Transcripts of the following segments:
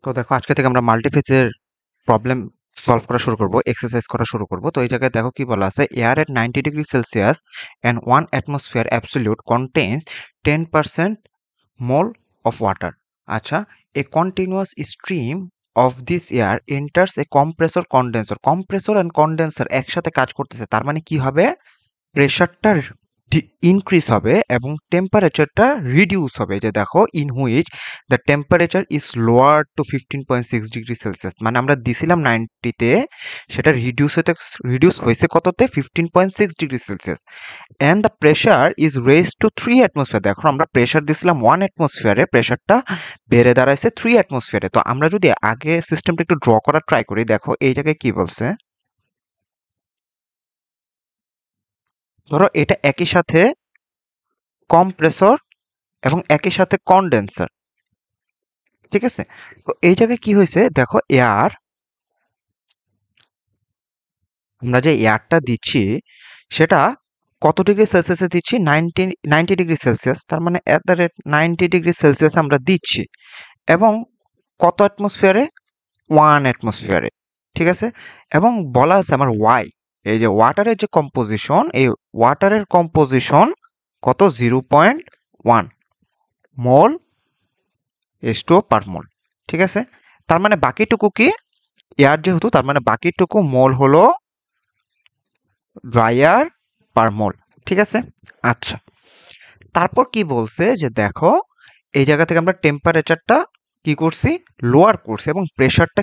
তো দেখো আজকে থেকে আমরা মাল্টিফেজের প্রবলেম সলভ করা শুরু করব, এক্সারসাইজ করা শুরু করব। তো এই জায়গায় দেখো কি বলা আছে, air at 90 degree Celsius and 1 atmosphere absolute contains 10% mole of water. আচ্ছা, a continuous stream of this air enters a compressor condenser. Compressor and condenser একসাথে কাজ করতেছে, তার মানে কি হবে, প্রেশারটা ইনক্রিজ হবে এবং টেম্পারেচারটা রিডিউস হবে। যে দেখো, in which the temperature is lower to 15.6 degree Celsius. মানে আমরা দিছিলাম 90-তে, সেটা রিডিউস হয়েছে কততে, 15.6 degree Celsius. And the pressure is raise to 3 atmosphere. দেখো আমরা প্রেশার দিছিলাম 1 অ্যাটমসফিয়ারে, প্রেশারটা বেড়ে দাঁড়াইছে 3 অ্যাটমসফিয়ারে। তো আমরা যদি আগে সিস্টেমটা একটু ড্র করার ট্রাই করি, দেখো এই জায়গায় কি বলছে, ধরো এটা একই সাথে কম্প্রেসর এবং একই সাথে কন্ডেন্সার, ঠিক আছে? তো এই জায়গায় কি হয়েছে, দেখো এয়ার, আমরা যে এয়ারটা দিচ্ছি সেটা কত ডিগ্রি সেলসিয়াসে দিচ্ছি, 90 ডিগ্রি সেলসিয়াস। তার মানে at the rate 90 degree Celsius আমরা দিচ্ছি, এবং কত অ্যাটমসফিয়ারে, 1 অ্যাটমসফিয়ারে, ঠিক আছে? এবং বলা আছে আমার ওয়াই, এই যে ওয়াটারের যে কম্পোজিশন, এই ওয়াটারের কম্পোজিশন কত, 0.1 মোল H2O পার মোল, ঠিক আছে? তার মানে বাকিটুকু কি, এয়ার যেহেতু, তার মানে বাকিটুকু মোল হলো ড্রাই এয়ার পার মোল, ঠিক আছে? আচ্ছা, তারপর কি বলছে যে দেখো, এই জায়গা থেকে আমরা টেম্পারেচারটা কি করছি, লোয়ার করছে, এবং প্রেশারটা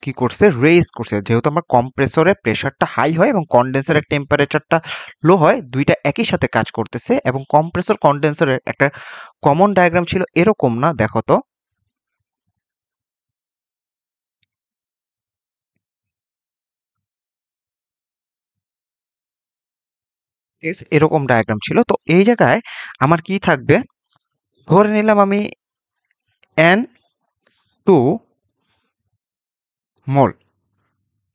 কি করছে, রেইজ করছে। যেহেতু আমার কম্প্রেসরে প্রেশারটা হাই হয় এবং কন্ডেন্সারের টেম্পারেচারটা লো হয়, দুইটা একই সাথে কাজ করতেছে। এবং কম্প্রেসর কন্ডেন্সারের একটা কমন ডায়াগ্রাম ছিল এরকম, না দেখো তো, এরকম ডায়াগ্রাম ছিল। তো এই জায়গায় আমার কি থাকবে, ধরে নিলাম আমি N2 মোল,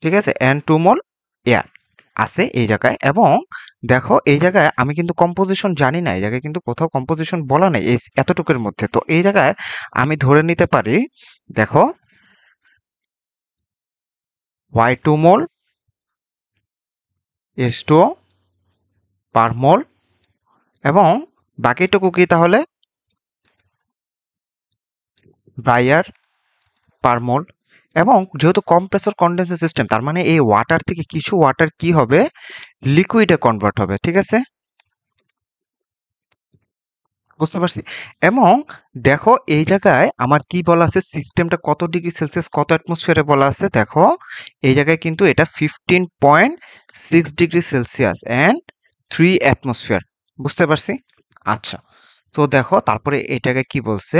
ঠিক আছে, N2 মোল এয়ার আছে এই জায়গায়। এবং দেখো এই জায়গায় আমি কিন্তু কম্পোজিশন জানি না, এই জায়গায় কিন্তু কোথাও কম্পোজিশন বলা নেই এই এতটুকুর মধ্যে। তো এই জায়গায় আমি ধরে নিতে পারি, দেখো Y2 মোল H2O পার মোল, এবং বাকিটুকু কি তাহলে, ড্রাই এয়ার পার মোল। এবং যেহেতু কম্প্রেসর কন্ডেন্সার সিস্টেম, তার মানে এই ওয়াটার থেকে কিছু ওয়াটার কি হবে, লিকুইডে কনভার্ট হবে, ঠিক আছে? বুঝতে পারছি। এবং দেখো এই জায়গায় আমার কি বলা আছে, সিস্টেমটা কত ডিগ্রি সেলসিয়াস কত অ্যাটমসফিয়ারে বলা আছে, দেখো এই জায়গায় কিন্তু এটা 15.6 ডিগ্রি সেলসিয়াস অ্যান্ড 3 অ্যাটমসফিয়ার। বুঝতে পারছি। আচ্ছা, তো দেখো তারপরে এই জায়গায় কি বলছে,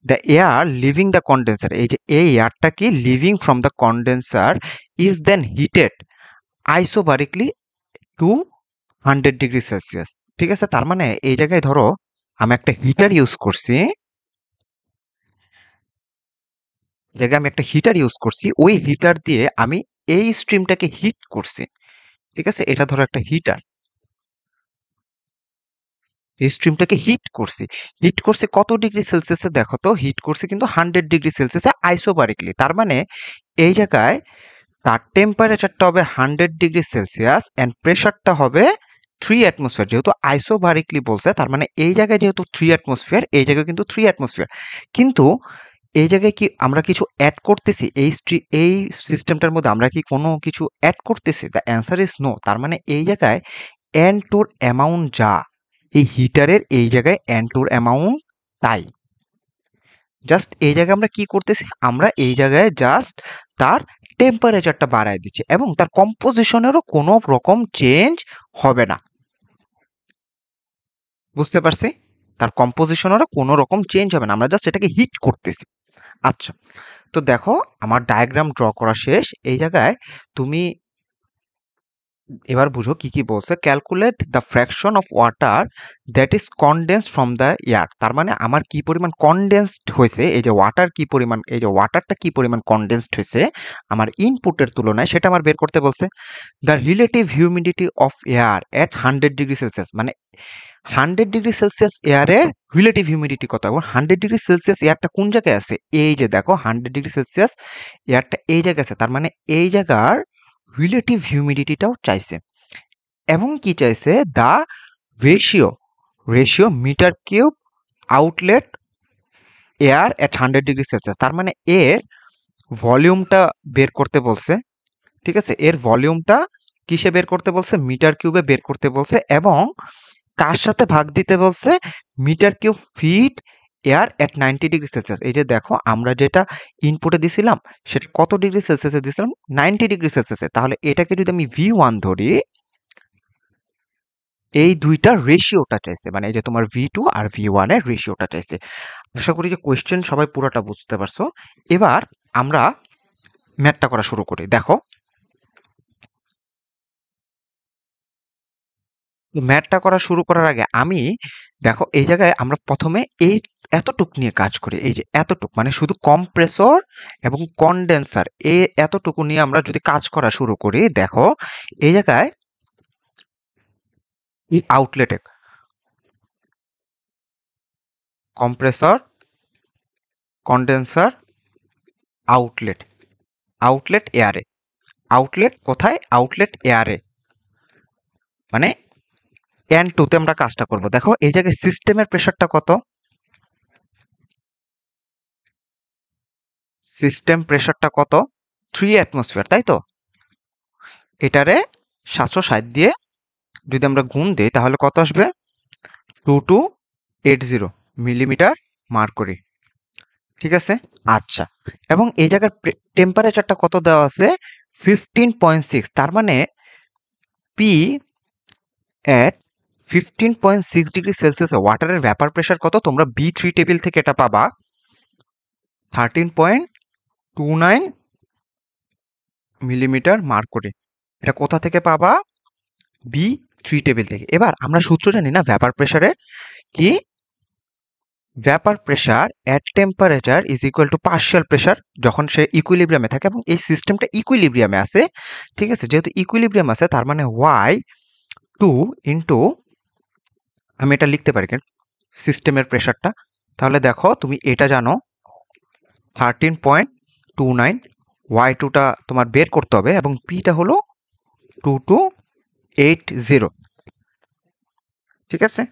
the air leaving the condenser, এই যে এই এয়ারটা কি leaving from the condenser is then heated isobarically to 100 degree Celsius, ঠিক আছে? তার মানে এই জায়গায় ধরো আমি একটা হিটার ইউজ করছি, জায়গায় আমি একটা হিটার ইউজ করছি, ওই হিটার দিয়ে আমি এই স্ট্রিমটাকে হিট করছি, ঠিক আছে? এটা ধরো একটা হিটার, এই স্ট্রিমটাকে হিট করছি কত ডিগ্রি সেলসিয়াসে, দেখো তো, হিট করছি কিন্তু 100 ডিগ্রি সেলসিয়াসে আইসোবারিকলি। তার মানে এই জায়গায় তার টেম্পারেচারটা হবে 100 ডিগ্রি সেলসিয়াস অ্যান্ড প্রেশারটা হবে 3 অ্যাটমসফিয়ার। যেহেতু আইসোবারিকলি বলছে, তার মানে এই জায়গায় যেহেতু 3 অ্যাটমসফিয়ার, এই জায়গায় কিন্তু 3 অ্যাটমসফিয়ার। কিন্তু এই জায়গায় কি আমরা কিছু অ্যাড করতেছি, এই সিস্টেমটার মধ্যে আমরা কি কোনো কিছু অ্যাড করতেছি? The answer is no. তার মানে এই জায়গায় এন টুর অ্যামাউন্ট যা, এই হিটারের এই জায়গায় এন টুর অ্যামাউন্ট তাই। জাস্ট এই জায়গায় আমরা কি করতেছি, আমরা এই জায়গায় জাস্ট তার টেম্পারেচারটা বাড়ায় দিচ্ছি, এবং তার কম্পোজিশনেরও কোনো রকম চেঞ্জ হবে না। বুঝতে পারছি? তার কম্পোজিশনেরও কোনো রকম চেঞ্জ হবে না, আমরা জাস্ট এটাকে হিট করতেছি। আচ্ছা, তো দেখো আমার ডায়াগ্রাম ড্র করা শেষ। এই জায়গায় তুমি এবার বুঝো কি কি বলছে। Calculate the fraction of water that is condensed from the air. তার মানে আমার কি পরিমাণ কনডেন্সড হয়েছে, এই যে ওয়াটার কি পরিমাণ, এই যে ওয়াটারটা কি পরিমাণ কনডেন্সড হয়েছে আমার ইনপুটের তুলনায়, সেটা আমার বের করতে বলছে। The relative humidity of air at 100°C, মানে 100°C এয়ারের রিলেটিভ হিউমিডিটি কত, এবং 100°C এয়ারটা কোন জায়গায় আছে, এই যে দেখো 100°C এয়ারটা এই জায়গায় আছে, তার মানে এই জায়গার রিলেটিভ হিউমিডিটিটাও চাইছে। এবং কি চাইছে, the ratio ratio metre cube outlet air at 100°C, তার মানে এর ভলিউমটা বের করতে বলছে। ঠিক আছে, এর ভলিউমটা কিসে বের করতে বলছে, মিটার কিউবে বের করতে বলছে, এবং কার সাথে ভাগ দিতে বলছে, মিটার কিউব ফিট এয়ার এট 90°C। এই যে দেখো আমরা যেটা ইনপুটে দিছিলাম সেটা কত ডিগ্রি সেলসিয়াসে দিছিলাম, 90°C। তাহলে এটাকে যদি আমি V1 ধরি, এই দুইটার রেশিওটা চাইছে, মানে এই যে তোমার V2 আর V1 এর রেশিওটা চাইছে। আশা করি যে কোয়েশ্চেন সবাই পুরোটা বুঝতে পারছো। এবার আমরা ম্যাথটা করা শুরু করি। দেখো ম্যাথটা করা শুরু করার আগে আমি, দেখো এই জায়গায় আমরা প্রথমে এই এতটুক নিয়ে কাজ করি, এই যে এতটুক মানে শুধু কম্প্রেসর এবং কন্ডেন্সার, এই এতটুকু নিয়ে আমরা যদি কাজ করা শুরু করি, দেখো এই জায়গায় এই আউটলেটে কম্প্রেসর, কন্ডেন্সার, আউটলেট, আউটলেট এয়ারে, আউটলেট কোথায়, আউটলেট এয়ারে, মানে N2 তে আমরা কাজটা করব। দেখো এই জায়গায় সিস্টেমের প্রেসারটা কত, সিস্টেম প্রেসারটা কত, 3 অ্যাটমসফিয়ার, তাই তো। এটারে 760 দিয়ে যদি আমরা গুণ দিই তাহলে কত আসবে, 2280 মিলিমিটার মার্কুরি। ঠিক আছে, আচ্ছা। এবং এই জায়গার টেম্পারেচারটা কত দেওয়া আছে, 15.6, তার মানে পি এট 15.6°C ওয়াটারের ভ্যাপার প্রেসার কত, তোমরা B3 টেবিল থেকে এটা পাবা 13.29 মিলিমিটার মার্কুরি। এটা কোথা থেকে পাবা, B3 টেবিল থেকে। এবার আমরা সূত্র জানি না ভ্যাপার প্রেসারের, কি, vapour pressure at temperature is equal to partial pressure, যখন সে ইকুইলিব্রিয়ামে থাকে, এবং এই সিস্টেমটা ইকুইলিব্রিয়ামে আছে। ঠিক আছে, যেহেতু ইকুইলিব্রিয়াম আছে তার মানে Y2 ইন্টু, আমি এটা লিখতে পারি কেন সিস্টেমের প্রেসারটা, তাহলে দেখো তুমি এটা জানো 13.29, Y2টা তোমার বের করতে হবে, এবং পিটা হলো 2280। ঠিক আছে,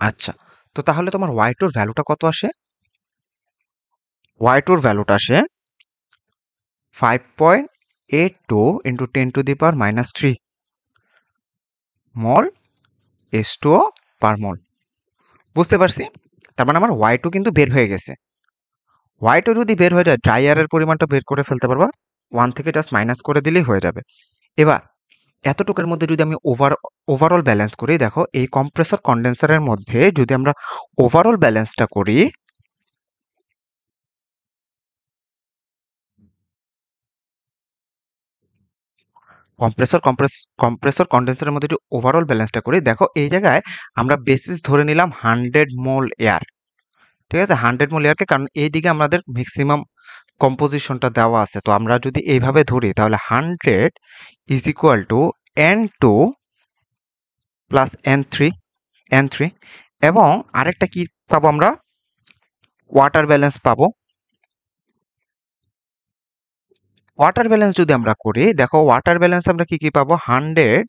আচ্ছা। তো তাহলে তোমার Y2 এর ভ্যালুটা কত আসে, Y2 এর ভ্যালুটা আসে 5.82 ইন্টু 10⁻³ মল H2O পার মল। বুঝতে পারছি, তার মানে আমার Y2 কিন্তু বের হয়ে গেছে। Y2 যদি বের হয়ে যায়, ড্রাই এয়ারের পরিমাণটা বের করে ফেলতে পারবা, 1 থেকে জাস্ট মাইনাস করে দিলেই হয়ে যাবে। এবার এতটুকুর মধ্যে যদি আমি ওভারঅল ব্যালেন্স করি, দেখো এই কম্প্রেসর কন্ডেন্সারের মধ্যে যদি আমরা ওভারঅল ব্যালেন্সটা করি, কম্প্রেসর কন্ডেন্সারের মধ্যে যদি ওভারঅল ব্যালেন্সটা করি, দেখো এই জায়গায় আমরা বেসিস ধরে নিলাম 100 মোল এয়ার। ঠিক আছে, 100 মোল এয়ারকে, কারণ এইদিকে আমাদের ম্যাক্সিমাম কম্পোজিশনটা দেওয়া আছে। তো আমরা যদি এইভাবে ধরি তাহলে 100 is equal to N2 plus N3, এবং আরেকটা কি পাবো আমরা, ওয়াটার ব্যালেন্স পাবো। ওয়াটার ব্যালেন্স যদি আমরা করি, দেখো ওয়াটার ব্যালেন্স আমরা কি কি পাবো, 100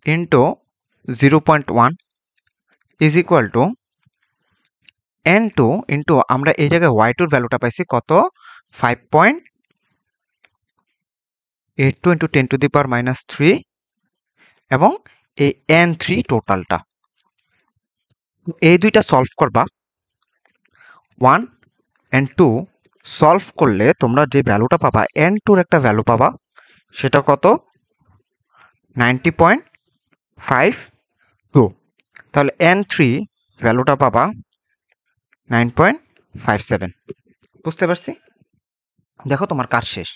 into 0.1 is equal to N2 into, আমরা এই জায়গায় Y2 ভ্যালুটা পাইছি কত, 5.82 ইন্টু 10⁻³ এবং এই N3 টোটালটা। এই দুইটা সলভ করবা, 1 and 2 সলভ করলে তোমরা যে ভ্যালুটা পাবা, N2 একটা ভ্যালু পাবা, সেটা কত, 90.52। তাহলে N3 ভ্যালুটা পাবা 9.57। বুঝতে পারছি, দেখো তোমার কাজ শেষ।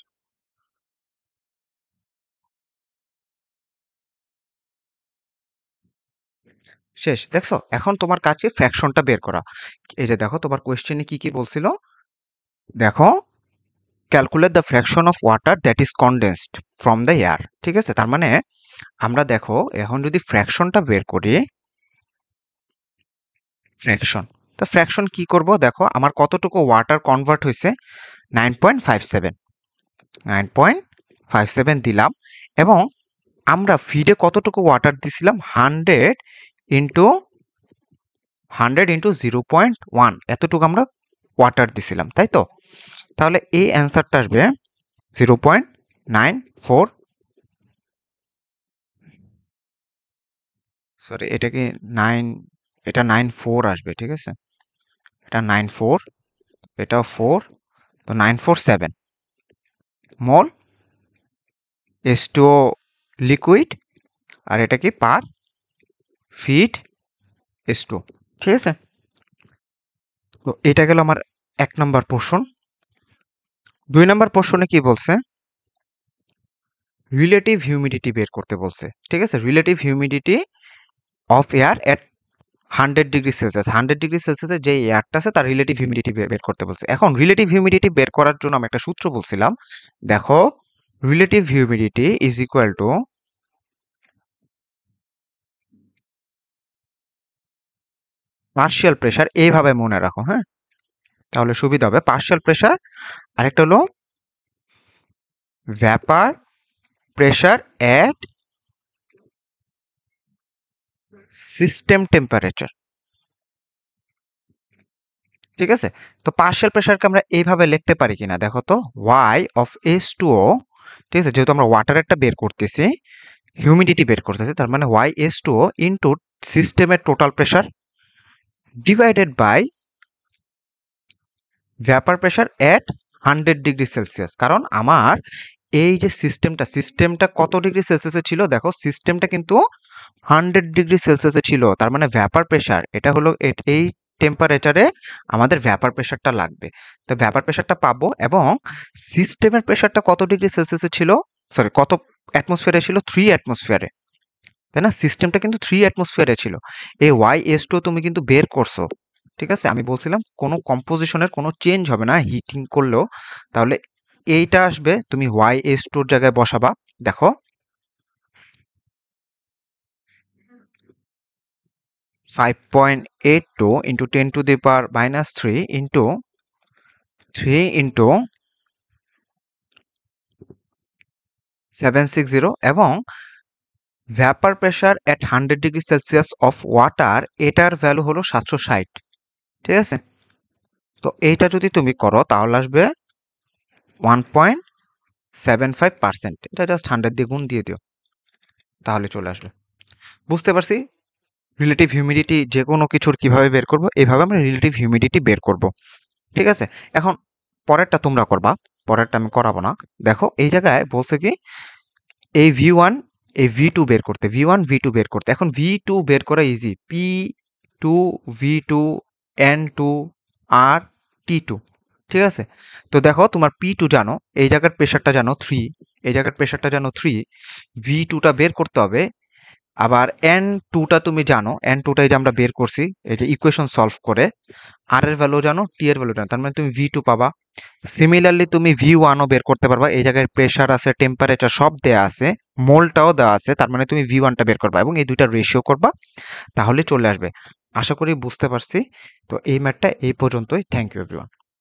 শেষ। দেখছো, এখন তোমার কাজ কি ফ্র্যাকশনটা বের করা। এই যে দেখো তোমার কোয়েশ্চেনে কি কি বলছিল, দেখো calculate the fraction of water that is condensed from the air. ঠিক আছে, তার মানে আমরা দেখো এখন যদি ফ্র্যাকশনটা বের করি, ফ্র্যাকশন, তো ফ্র্যাকশন কি করব, দেখো আমার কতটুকু ওয়াটার কনভার্ট হয়েছে, 9.57, 9.57 দিলাম, এবং আমরা ফিডে কতটুকু ওয়াটার দিছিলাম, 100 ইন্টু 0.1, এতটুকু আমরা ওয়াটার দিছিলাম, তাই তো? তাহলে এই অ্যান্সারটা আসবে 0.94, সরি এটা কি 9, এটা 94 আসবে, ঠিক আছে, এটা 94, এটা 4, তো 947 মোল H2O লিকুইড, আর এটা কি পার ফিট H2O, ঠিক আছে। তো এটা গেল আমার 1 নাম্বার পোর্শন। 2 নাম্বার পোর্শনে কি বলছে, রিলেটিভ হিউমিডিটি বের করতে বলছে, ঠিক আছে, relative humidity of air at 100 degree Celsius, 100 degree সেলসিয়াসে যে এয়ারটা আছে তার রিলেটিভ হিউমিডিটি বের করতে বলছে। এখন রিলেটিভ হিউমিডিটি বের করার জন্য আমি একটা সূত্র বলছিলাম, দেখো relative humidity is equal to partial pressure, এইভাবে মনে রাখো, হ্যাঁ, তাহলে সুবিধা হবে। পার্শিয়াল প্রেসার, আরেকটা হলো ভ্যাপার প্রেসার এট সিস্টেম টেম্পারেচার, ঠিক আছে। তো পার্শিয়াল প্রেসারকে আমরা এইভাবে লিখতে পারি কিনা দেখো তো, ওয়াই অফ H2O, ঠিক আছে, যেহেতু আমরা ওয়াটারেরটা বের করতেছি, হিউমিডিটি বের করতেছি, তার মানে ওয়াই H2O ইনটু সিস্টেমের total pressure divided by vapour pressure at 100 degree Celsius. কারণ আমার এই যে সিস্টেমটা কত ডিগ্রি সেলসিয়াসে ছিল, দেখো সিস্টেমটা কিন্তু 100 ডিগ্রি সেলসিয়াসে ছিল, তার মানে ভ্যাপার প্রেসার এটা হলো এই টেম্পারেচারে আমাদের ভ্যাপার প্রেসারটা লাগবে। তো ভ্যাপার প্রেসারটা পাবো, এবং সিস্টেমের প্রেসারটা কত ডিগ্রি সেলসিয়াসে ছিল, সরি কত অ্যাটমসফিয়ারে ছিল, 3 অ্যাটমসফিয়ারে, তাই না? সিস্টেমটা কিন্তু 3 অ্যাটমসফিয়ারে ছিল। এই YS2 তুমি কিন্তু বের করছো, ঠিক আছে, আমি বলছিলাম কোনো কম্পোজিশনের কোনো চেঞ্জ হবে না হিটিং করলেও, তাহলে এইটা আসবে, তুমি YS2 এর জায়গায় বসাবা। দেখো 5.82 ইন্টু 10⁻³ ইন্টু 3 ইন্টু 760, এবং vapour pressure at 100 degree Celsius of water, এটার ভ্যালু হলো 760, ঠিক আছে। তো এইটা যদি তুমি করো তাহলে আসবে 1.75%, এটা জাস্ট 100 দিয়ে গুণ দিয়ে দিও, তাহলে চলে আসবে। বুঝতে পারছি রিলেটিভ হিউমিডিটি যে কোনো কিছুর কিভাবে বের করব, এইভাবে আমরা রিলেটিভ হিউমিডিটি বের করব, ঠিক আছে। এখন পরেরটা তোমরা করবা, পরেরটা আমি করাবো না। দেখো এই জায়গায় বলছে কি, এই V1 এই V2 বের করতে, V1 V2 বের করতে। এখন V2 বের করা ইজি, P2 V2 N2 আর T2, ঠিক আছে। তো দেখো তোমার P2 জানো, এই জায়গার প্রেসারটা জানো 3, এই জায়গার প্রেসারটা জানো 3, V2টা বের করতে হবে। আবার N2টা তুমি জানো, N2টা এই যে আমরা বের করছি এই যে ইকুয়েশন সলভ করে, আর এর ভ্যালু জানো, টি এর ভ্যালু জানো, তার মানে তুমি V2 পাবা। সিমিলারলি তুমি V1ও বের করতে পারবা, এই জায়গায় প্রেসার আছে, টেম্পারেচার সব দেয়া আছে, মোলটাও দেওয়া আছে, তার মানে তুমি V1টা বের করবা এবং এই দুইটা রেশিও করবা, তাহলে চলে আসবে। আশা করি বুঝতে পারছি। তো এই ম্যাথটা এই পর্যন্তই। Thank you everyone.